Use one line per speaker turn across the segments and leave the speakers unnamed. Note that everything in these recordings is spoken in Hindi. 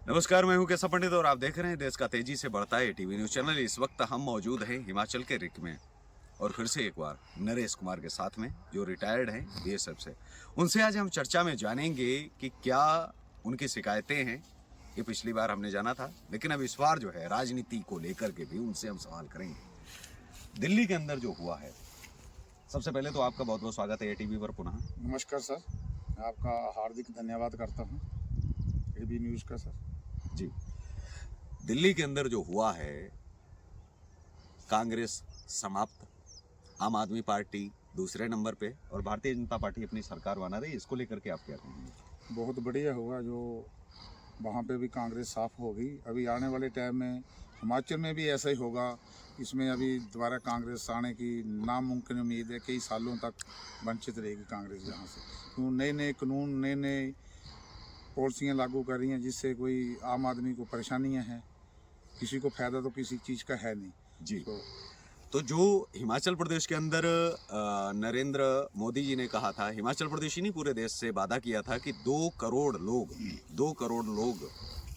नमस्कार, मैं हूं कैसा पंडित और आप देख रहे हैं देश का तेजी से बढ़ता है टीवी न्यूज चैनल। इस वक्त हम मौजूद हैं हिमाचल के रिक में और फिर से एक बार नरेश कुमार के साथ में, जो रिटायर्ड हैं बीएसएफ से। उनसे आज हम चर्चा में जानेंगे कि क्या उनकी शिकायतें हैं। ये पिछली बार हमने जाना था, लेकिन अब इस बार जो है राजनीति को लेकर के भी उनसे हम सवाल करेंगे। दिल्ली के अंदर जो हुआ है, सबसे पहले तो आपका बहुत बहुत स्वागत है टीवी पर पुनः।
नमस्कार सर, आपका हार्दिक धन्यवाद करता हूँ एबी न्यूज़ का सर।
जी, दिल्ली के अंदर जो हुआ है, कांग्रेस समाप्त, आम आदमी पार्टी दूसरे नंबर पे और भारतीय जनता पार्टी अपनी सरकार बना रही है। इसको लेकर के आप क्या कहेंगे?
बहुत बढ़िया हुआ जो वहाँ पे भी कांग्रेस साफ होगी। अभी आने वाले टाइम में हिमाचल में भी ऐसा ही होगा। इसमें अभी दोबारा कांग्रेस आने की नामुमकिन उम्मीद है। कई सालों तक वंचित रहेगी कांग्रेस यहाँ से, क्यों नए नए कानून, नए नए पॉलिसियाँ लागू कर रही हैं, जिससे कोई आम आदमी को परेशानियाँ हैं। किसी को फ़ायदा तो किसी चीज़ का है नहीं
जी, तो जो हिमाचल प्रदेश के अंदर नरेंद्र मोदी जी ने कहा था, हिमाचल प्रदेश ही नहीं पूरे देश से वादा किया था कि 2 करोड़ लोग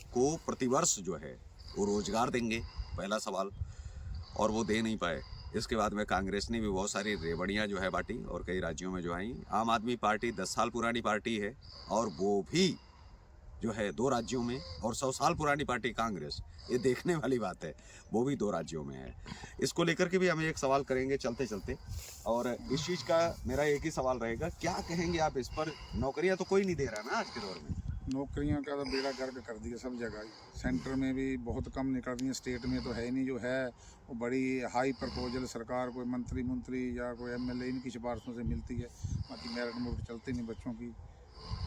को प्रतिवर्ष जो है वो रोजगार देंगे, पहला सवाल, और वो दे नहीं पाए। इसके बाद में कांग्रेस ने भी बहुत सारी रेवड़ियाँ जो है बांटी और कई राज्यों में जो आई। आम आदमी पार्टी 10 साल पुरानी पार्टी है और वो भी जो है 2 राज्यों में, और 100 साल पुरानी पार्टी कांग्रेस, ये देखने वाली बात है, वो भी 2 राज्यों में है। इसको लेकर के भी हम एक सवाल करेंगे चलते चलते, और इस चीज़ का मेरा एक ही सवाल रहेगा, क्या कहेंगे आप इस पर? नौकरियां तो कोई नहीं दे रहा ना आज के दौर में।
नौकरियों का तो बेड़ा गर्क कर दिया सब जगह। सेंटर में भी बहुत कम निकल रही हैं, स्टेट में तो है ही नहीं। जो है वो बड़ी हाई प्रपोजल सरकार, कोई मंत्री या कोई एमएलए, इनकी सिफारिशों से मिलती है। बाकी मेरिट मुल्क चलती नहीं बच्चों की।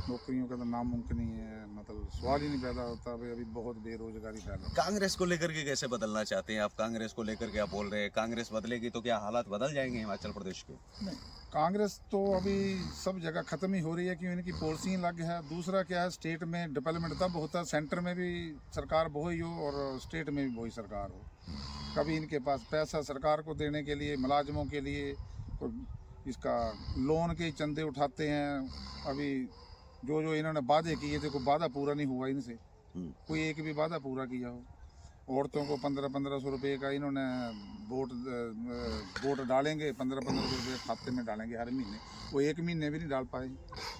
नौकरियों का तो नामुमकिन ही है, मतलब सवाल ही नहीं पैदा होता। भाई अभी बहुत बेरोजगारी फैला।
कांग्रेस को लेकर के कैसे बदलना चाहते हैं आप? कांग्रेस को लेकर के आप बोल रहे हैं कांग्रेस बदलेगी तो क्या हालात बदल जाएंगे हिमाचल प्रदेश के?
नहीं, कांग्रेस तो अभी सब जगह ख़त्म ही हो रही है, क्योंकि इनकी पॉलिसी अलग है। दूसरा क्या है, स्टेट में डेवलपमेंट तब होता है, सेंटर में भी सरकार वही हो और स्टेट में भी वही सरकार हो। कभी इनके पास पैसा सरकार को देने के लिए, मुलाजमों के लिए, इसका लोन के चंदे उठाते हैं। अभी जो जो इन्होंने वादे किए थे, कोई वादा पूरा नहीं हुआ इनसे। कोई एक भी वादा पूरा किया हो। औरतों को 1500 रुपये का इन्होंने वोट डालेंगे, 1500 रुपये खाते में डालेंगे हर महीने। वो एक महीने भी नहीं डाल पाए।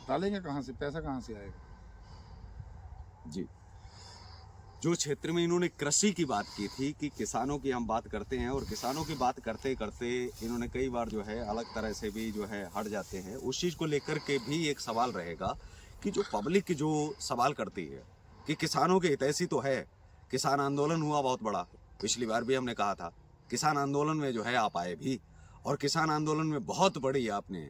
डालेंगे कहाँ से? पैसा कहाँ से आएगा?
जी, जो क्षेत्र में इन्होंने कृषि की बात की थी कि किसानों की हम बात करते हैं, और किसानों की बात करते करते इन्होंने कई बार जो है अलग तरह से भी जो है हट जाते हैं। उस चीज़ को लेकर के भी एक सवाल रहेगा कि जो पब्लिक जो सवाल करती है कि किसानों के हितैषी तो है, किसान आंदोलन हुआ बहुत बड़ा, पिछली बार भी हमने कहा था। किसान आंदोलन में जो है आप आए भी, और किसान आंदोलन में बहुत बड़ी आपने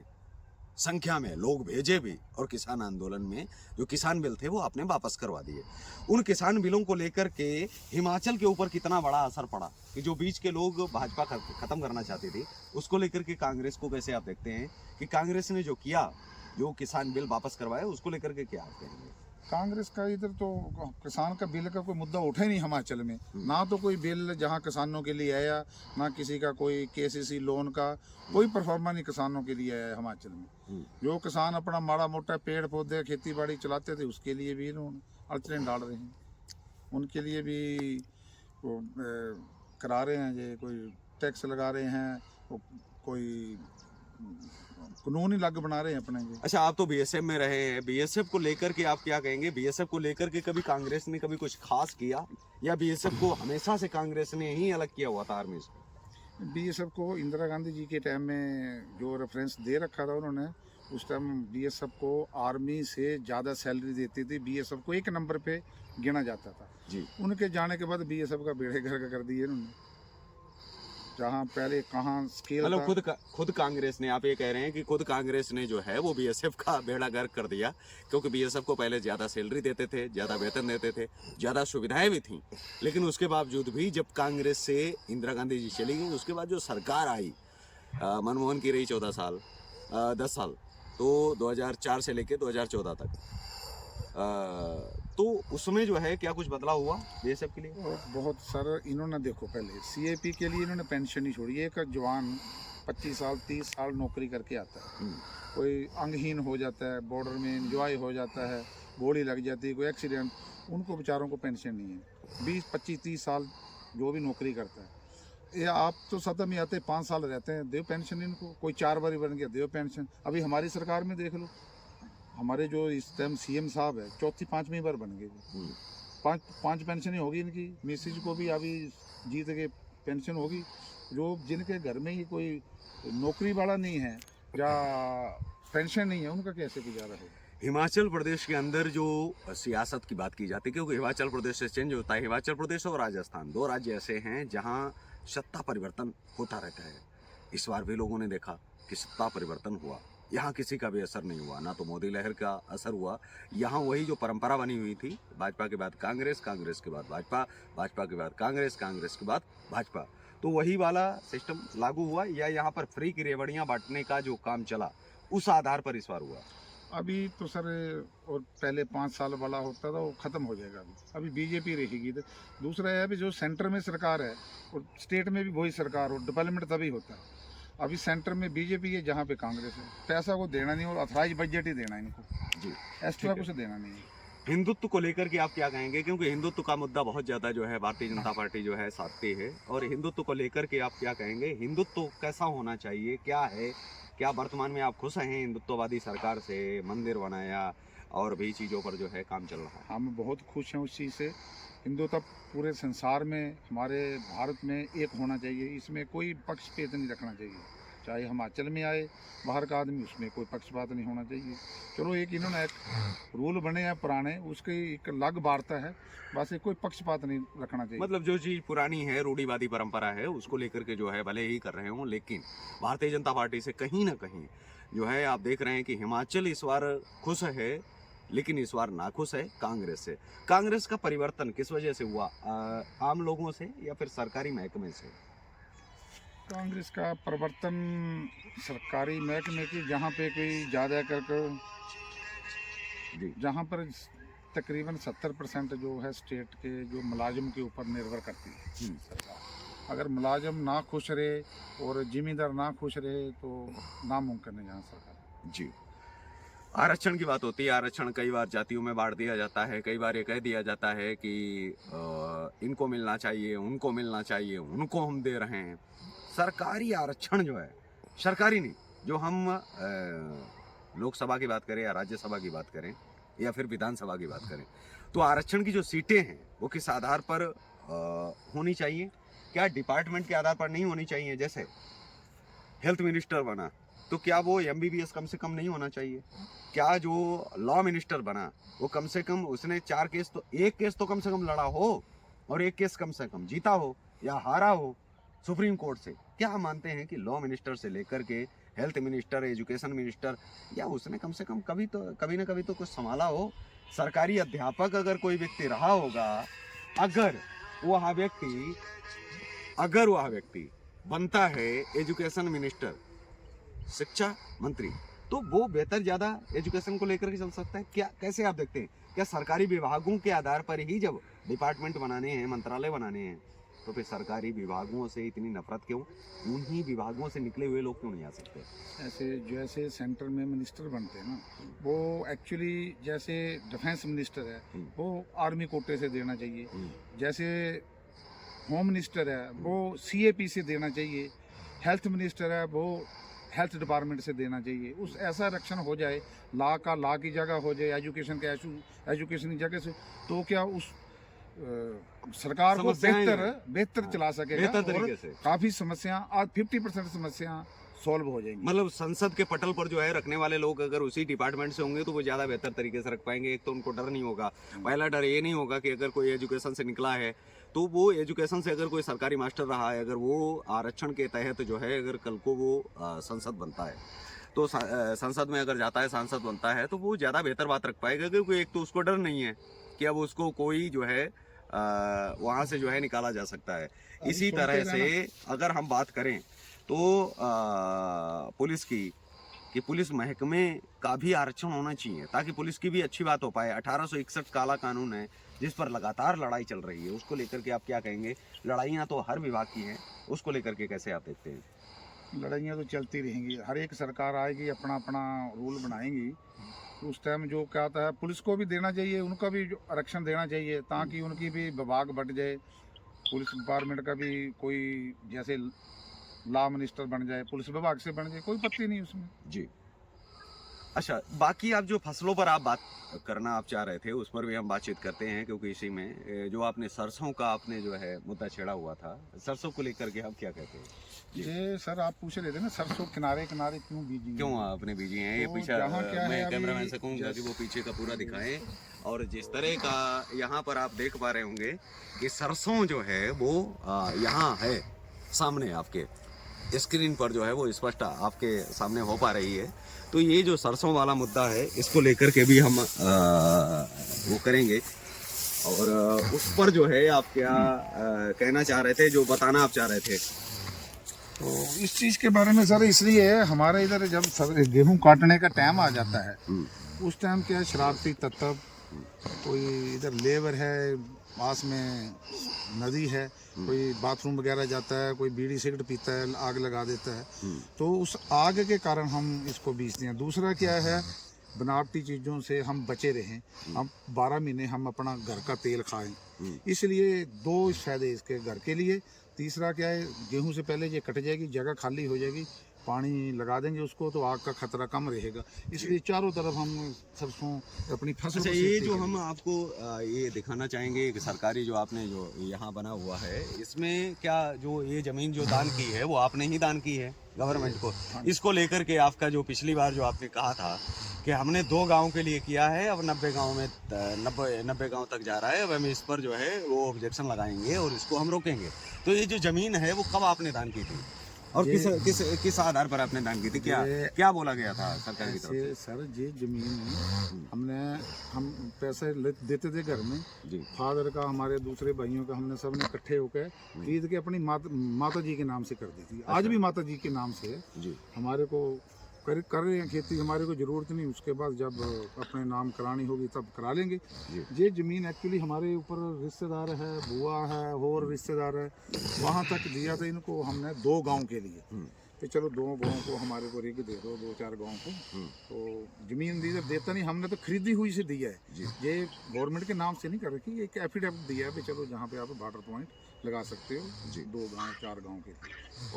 संख्या में लोग भेजे भी, और किसान आंदोलन में जो किसान बिल थे वो आपने वापस करवा दिए। उन किसान बिलों को लेकर के हिमाचल के ऊपर कितना बड़ा असर पड़ा कि जो बीच के लोग भाजपा खत्म करना चाहते थे, उसको लेकर के कांग्रेस को कैसे आप देखते हैं कि कांग्रेस ने जो किया, जो किसान बिल वापस करवाया, उसको लेकर के क्या आप कहेंगे?
कांग्रेस का इधर तो किसान का बिल का कोई मुद्दा उठा ही नहीं हिमाचल में। ना तो कोई बिल जहां किसानों के लिए आया, ना किसी का कोई केसीसी लोन का कोई परफॉर्मा नहीं किसानों के लिए आया हिमाचल में। जो किसान अपना माड़ा मोटा पेड़ पौधे खेती बाड़ी चलाते थे, उसके लिए भी इन्होंने अड़चने डाल रहे हैं। उनके लिए भी वो करा रहे हैं, ये कोई टैक्स लगा रहे हैं, कोई कानून ही अलग बना रहे हैं अपने जी।
अच्छा, आप तो बीएसएफ में रहे हैं, बीएसएफ को लेकर के आप क्या कहेंगे? बीएसएफ को लेकर के कभी कांग्रेस ने कभी कुछ खास किया, या बीएसएफ को हमेशा से कांग्रेस ने ही अलग किया हुआ था आर्मी से?
बीएसएफ को इंदिरा गांधी जी के टाइम में जो रेफरेंस दे रखा था उन्होंने, उस टाइम बीएसएफ को आर्मी से ज़्यादा सैलरी देती थी। बीएसएफ को 1 नंबर पे गिना जाता था
जी।
उनके जाने के बाद बीएसएफ का बेड़े गर्क कर दिए उन्होंने। जहाँ पहले कहाँ स्केल
मतलब खुद कांग्रेस ने, आप ये कह रहे हैं कि खुद कांग्रेस ने जो है वो बीएसएफ का बेड़ा गर्क कर दिया, क्योंकि बीएसएफ को पहले ज़्यादा सैलरी देते थे, ज़्यादा वेतन देते थे, ज़्यादा सुविधाएं भी थी, लेकिन उसके बावजूद भी जब कांग्रेस से इंदिरा गांधी जी चली गई, उसके बाद जो सरकार आई, मनमोहन की रही 14 साल, 10 साल, तो 2004 से लेकर 2014 तक, तो उसमें जो है क्या कुछ बदलाव हुआ बीएसएफ के लिए?
बहुत सारा इन्होंने, देखो पहले सीएपी के लिए इन्होंने पेंशन ही छोड़ी। एक जवान 25 साल 30 साल नौकरी करके आता है, कोई अंगहीन हो जाता है, बॉर्डर में एंजॉय हो जाता है, गोली लग जाती है, कोई एक्सीडेंट, उनको बेचारों को पेंशन नहीं है। 20, 25, 30 साल जो भी नौकरी करता है, ये आप तो सदन में आते 5 साल रहते हैं, दो पेंशन इनको, कोई 4 बार बन गया दो पेंशन। अभी हमारी सरकार में देख लो, हमारे जो इस टाइम सीएम साहब है, चौथी 5वीं बार बन गए, पाँच पेंशन ही होगी इनकी। मिसेज को भी अभी जीत के पेंशन होगी। जो जिनके घर में ही कोई नौकरी वाला नहीं है या पेंशन नहीं है, उनका कैसे गुजारा होगा।
हिमाचल प्रदेश के अंदर जो सियासत की बात की जाती है, क्योंकि हिमाचल प्रदेश से चेंज होता है, हिमाचल प्रदेश और राजस्थान 2 राज्य ऐसे हैं जहां सत्ता परिवर्तन होता रहता है। इस बार भी लोगों ने देखा कि सत्ता परिवर्तन हुआ, यहाँ किसी का भी असर नहीं हुआ, ना तो मोदी लहर का असर हुआ। यहाँ वही जो परंपरा बनी हुई थी, भाजपा के बाद कांग्रेस, कांग्रेस के बाद भाजपा, भाजपा के बाद कांग्रेस, कांग्रेस के बाद भाजपा, तो वही वाला सिस्टम लागू हुआ। या यहाँ पर फ्री की रेवड़ियाँ बांटने का जो काम चला, उस आधार पर इस बार हुआ।
अभी तो सर, और पहले 5 साल वाला होता था, वो खत्म हो जाएगा। अभी बीजेपी रहेगी। दूसरा है अभी जो सेंटर में सरकार है और स्टेट में भी वही सरकार हो, डेवलपमेंट तभी होता है। अभी सेंटर में बीजेपी है, जहाँ पे कांग्रेस है। पैसा को देना नहीं और अथराइज बजट ही देना है इनको
जी,
एक्स्ट्रा कुछ देना नहीं है।
हिंदुत्व को लेकर के आप क्या कहेंगे, क्योंकि हिंदुत्व का मुद्दा बहुत ज्यादा जो है भारतीय जनता पार्टी जो है साधती है, और हिंदुत्व को लेकर के आप क्या कहेंगे, हिंदुत्व कैसा होना चाहिए, क्या है, क्या वर्तमान में आप खुश हैं हिंदुत्ववादी सरकार से? मंदिर बनाया और भी चीज़ों पर जो है काम चल रहा है।
हम बहुत खुश हैं उस चीज़ से। हिंदुत्व पूरे संसार में, हमारे भारत में एक होना चाहिए। इसमें कोई पक्षपेद नहीं रखना चाहिए। चाहे हिमाचल में आए बाहर का आदमी, उसमें कोई पक्षपात नहीं होना चाहिए। चलो एक इन्होंने एक रूल बने हैं पुराने, उसकी एक अलग वार्ता है, बस एक कोई पक्षपात नहीं रखना चाहिए।
मतलब जो चीज़ पुरानी है, रूढ़िवादी परंपरा है, उसको लेकर के जो है भले ही कर रहे हों, लेकिन भारतीय जनता पार्टी से कहीं ना कहीं जो है आप देख रहे हैं कि हिमाचल इस बार खुश है, लेकिन इस बार नाखुश है कांग्रेस से। कांग्रेस का परिवर्तन किस वजह से हुआ, आम लोगों से या फिर सरकारी महकमे से?
कांग्रेस का परिवर्तन सरकारी महकमे की, जहाँ पे कोई ज़्यादा करके, जहाँ पर तकरीबन 70% जो है स्टेट के जो मुलाजिम के ऊपर निर्भर करती है सरकार। अगर मुलाजिम ना खुश रहे और जिम्मेदार ना खुश रहे तो नामुमकिन है यहाँ सरकार।
जी, आरक्षण की बात होती है। आरक्षण कई बार जातियों में बांट दिया जाता है, कई बार ये कह दिया जाता है कि इनको मिलना चाहिए, उनको मिलना चाहिए, उनको हम दे रहे हैं। सरकारी आरक्षण जो है, सरकारी नहीं, जो हम लोकसभा की बात करें या राज्यसभा की बात करें या फिर विधानसभा की बात करें, तो आरक्षण की जो सीटें हैं वो किस आधार पर होनी चाहिए? क्या डिपार्टमेंट के आधार पर नहीं होनी चाहिए? जैसे हेल्थ मिनिस्टर बना तो क्या वो MBBS कम से कम नहीं होना चाहिए? क्या जो लॉ मिनिस्टर बना वो कम से कम उसने 4 केस, तो 1 केस तो कम से कम लड़ा हो, और 1 केस कम से कम जीता हो या हारा हो सुप्रीम कोर्ट से? क्या हम मानते हैं कि लॉ मिनिस्टर से लेकर के हेल्थ मिनिस्टर, एजुकेशन मिनिस्टर, या उसने कम से कम कभी ना कभी तो कुछ संभाला हो? सरकारी अध्यापक अगर कोई व्यक्ति रहा होगा, अगर वह व्यक्ति बनता है एजुकेशन मिनिस्टर, शिक्षा मंत्री, तो वो बेहतर ज़्यादा एजुकेशन को लेकर के चल सकता है। क्या, कैसे आप देखते हैं? क्या सरकारी विभागों के आधार पर ही जब डिपार्टमेंट बनाने हैं, मंत्रालय बनाने हैं, तो फिर सरकारी विभागों से इतनी नफरत क्यों? उन्हीं विभागों से निकले हुए लोग क्यों नहीं आ सकते?
ऐसे जैसे सेंटर में मिनिस्टर बनते हैं ना, वो एक्चुअली जैसे डिफेंस मिनिस्टर है वो आर्मी कोटे से देना चाहिए, जैसे होम मिनिस्टर है वो CAP से देना चाहिए, हेल्थ मिनिस्टर है वो हेल्थ डिपार्टमेंट से देना चाहिए। उस ऐसा आरक्षण हो जाए, लॉ की जगह हो जाए, एजुकेशन एजुकेशन की जगह से, तो क्या उस सरकार को बेहतर चला सकेगा,
बेहतर तरीके से।
काफी समस्या, आज 50% समस्या सॉल्व हो जाएंगी।
मतलब संसद के पटल पर जो है रखने वाले लोग अगर उसी डिपार्टमेंट से होंगे तो वो ज़्यादा बेहतर तरीके से रख पाएंगे। एक तो उनको डर नहीं होगा, पहला डर ये नहीं होगा कि अगर कोई एजुकेशन से निकला है तो वो एजुकेशन से अगर कोई सरकारी मास्टर रहा है, अगर वो आरक्षण के तहत जो है अगर कल को वो संसद बनता है, तो संसद में अगर जाता है, सांसद बनता है, तो वो ज़्यादा बेहतर बात रख पाएगा, क्योंकि एक तो उसको डर नहीं है कि अब उसको कोई जो है वहाँ से जो है निकाला जा सकता है। इसी तरह से अगर हम बात करें तो पुलिस की, कि पुलिस महकमे का भी आरक्षण होना चाहिए ताकि पुलिस की भी अच्छी बात हो पाए। 1861 काला कानून है जिस पर लगातार लड़ाई चल रही है, उसको लेकर के आप क्या कहेंगे? लड़ाइयाँ तो हर विभाग की हैं, उसको लेकर के कैसे आप देखते हैं?
लड़ाइयाँ तो चलती रहेंगी, हर एक सरकार आएगी अपना अपना रूल बनाएंगी, उस टाइम जो क्या आता है, पुलिस को भी देना चाहिए, उनका भी जो आरक्षण देना चाहिए, ताकि उनकी भी विभाग बढ़ जाए। पुलिस डिपार्टमेंट का भी कोई जैसे लॉ मिनिस्टर बन जाए, पुलिस विभाग से बन जाए, कोई पत्ती नहीं उसमें।
जी। अच्छा, बाकी आप जो फसलों पर आप बात करना आप चाह रहे थे उस पर भी हम बातचीत करते हैं, क्योंकि इसी में जो आपने सरसों का आपने जो है मुद्दा छेड़ा हुआ था, सरसों को लेकर के आप क्या कहते हैं?
ये सर आप पूछ रहे थे ना, सरसों किनारे किनारे क्यों बीजी है?
क्यों आपने बीजी हैं? ये
तो
पीछे
जहाँ क्या है
मैं
अभी
कैमरामैन से कहूँगा कि वो पीछे का पूरा दिखाएं, और जिस तरह का यहाँ पर आप देख पा रहे होंगे कि सरसों जो है वो यहाँ है सामने आपके स्क्रीन पर जो है वो स्पष्ट आपके सामने हो पा रही है। तो ये जो सरसों वाला मुद्दा है इसको लेकर के भी हम वो करेंगे, और उस पर जो है आप क्या कहना चाह रहे थे, जो बताना आप चाह रहे थे?
तो इस चीज़ के बारे में सर इसलिए है, हमारे इधर जब गेहूं काटने का टाइम आ जाता है, उस टाइम क्या है, शरारती तत्व, कोई इधर लेबर है, पास में नदी है, कोई बाथरूम वगैरह जाता है, कोई बीड़ी सिगरेट पीता है, आग लगा देता है। तो उस आग के कारण हम इसको बीजते हैं। दूसरा क्या है, बनावटी चीज़ों से हम बचे रहें, हम 12 महीने हम अपना घर का तेल खाएं, इसलिए 2 फायदे इसके घर के लिए। तीसरा क्या है, गेहूं से पहले ये कट जाएगी, जगह खाली हो जाएगी, पानी लगा देंगे उसको तो आग का खतरा कम रहेगा, इसलिए चारों तरफ हम सरसों अपनी फसल।
अच्छा, ये जो हम आपको ये दिखाना चाहेंगे कि सरकारी जो आपने जो यहाँ बना हुआ है, इसमें क्या जो ये ज़मीन जो दान की है वो आपने ही दान की है गवर्नमेंट को? इसको लेकर के आपका जो पिछली बार जो आपने कहा था कि हमने 2 गांव के लिए किया है, अब 90 गांव में 90 गांव तक जा रहा है, अब हम इस पर जो है वो ऑब्जेक्शन लगाएंगे और इसको हम रोकेंगे। तो ये जो ज़मीन है वो कब आपने दान की थी और किस आधार पर आपने दान की थी? क्या बोला गया था सरकार की तरफ से?
सर ये जमीन हम पैसे देते थे घर में, फादर का, हमारे दूसरे भाइयों का, हमने सब ने इकट्ठे होकर खरीद के अपनी माता जी के नाम से कर दी थी। आज भी माता जी के नाम से है। हमारे को कर रहे हैं खेती, हमारे को ज़रूरत नहीं, उसके बाद जब अपने नाम करानी होगी तब करा लेंगे। ये ज़मीन एक्चुअली हमारे ऊपर रिश्तेदार है, बुआ है और रिश्तेदार है, वहाँ तक दिया था इनको हमने 2 गांव के लिए। तो चलो 2 गांव को हमारे को रिग दे दो, 2-4 गांव को। तो ज़मीन देता नहीं, हमने तो खरीदी हुई से दिया है, ये गवर्नमेंट के नाम से नहीं कर रखी, एक एफिडेविट दिया है कि चलो जहाँ पे आप वाटर पॉइंट लगा सकते हो 2 गांव 4 गांव के।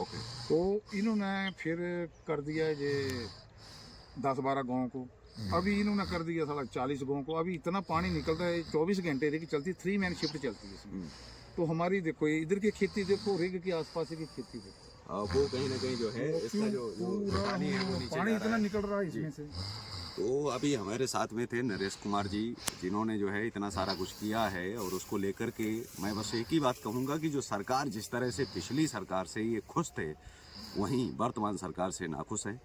ओके।
तो इन्होंने फिर कर दिया ये 10-12 गांव को, अभी इन्होंने कर दिया साला 40 गांव को। अभी इतना पानी निकलता है, 24 घंटे रिग चलती, 3 मैन शिफ्ट चलती है इसमें। तो हमारी देखो इधर की खेती देखो, रिग के आसपास की खेती देखो,
वो कहीं ना कहीं जो है इसका जो पानी है वो नीचे
पानी इतना निकल रहा है इसमें से।
तो अभी हमारे साथ में थे नरेश कुमार जी, जिन्होंने जो है इतना सारा कुछ किया है, और उसको लेकर के मैं बस एक ही बात कहूँगा कि जो सरकार जिस तरह से पिछली सरकार से ये खुश थे, वहीं वर्तमान सरकार से नाखुश है,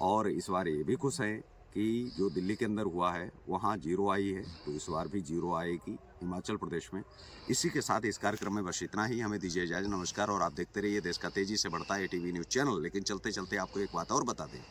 और इस बार ये भी खुश है कि जो दिल्ली के अंदर हुआ है वहाँ 0 आई है, तो इस बार भी 0 आएगी हिमाचल प्रदेश में। इसी के साथ इस कार्यक्रम में बस इतना ही, हमें दीजिए इजाज़त, नमस्कार। और आप देखते रहिए देश का तेज़ी से बढ़ता है ATV न्यूज़ चैनल। लेकिन चलते चलते आपको एक बात और बता दें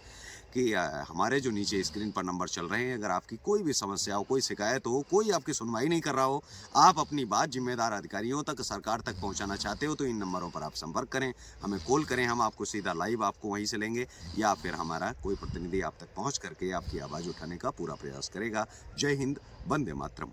कि हमारे जो नीचे स्क्रीन पर नंबर चल रहे हैं, अगर आपकी कोई भी समस्या हो, कोई शिकायत हो, कोई आपकी सुनवाई नहीं कर रहा हो, आप अपनी बात जिम्मेदार अधिकारियों तक, सरकार तक पहुंचाना चाहते हो, तो इन नंबरों पर आप संपर्क करें, हमें कॉल करें, हम आपको सीधा लाइव आपको वहीं से लेंगे, या फिर हमारा कोई प्रतिनिधि आप तक पहुंच करके आपकी आवाज़ उठाने का पूरा प्रयास करेगा। जय हिंद, वंदे मातरम।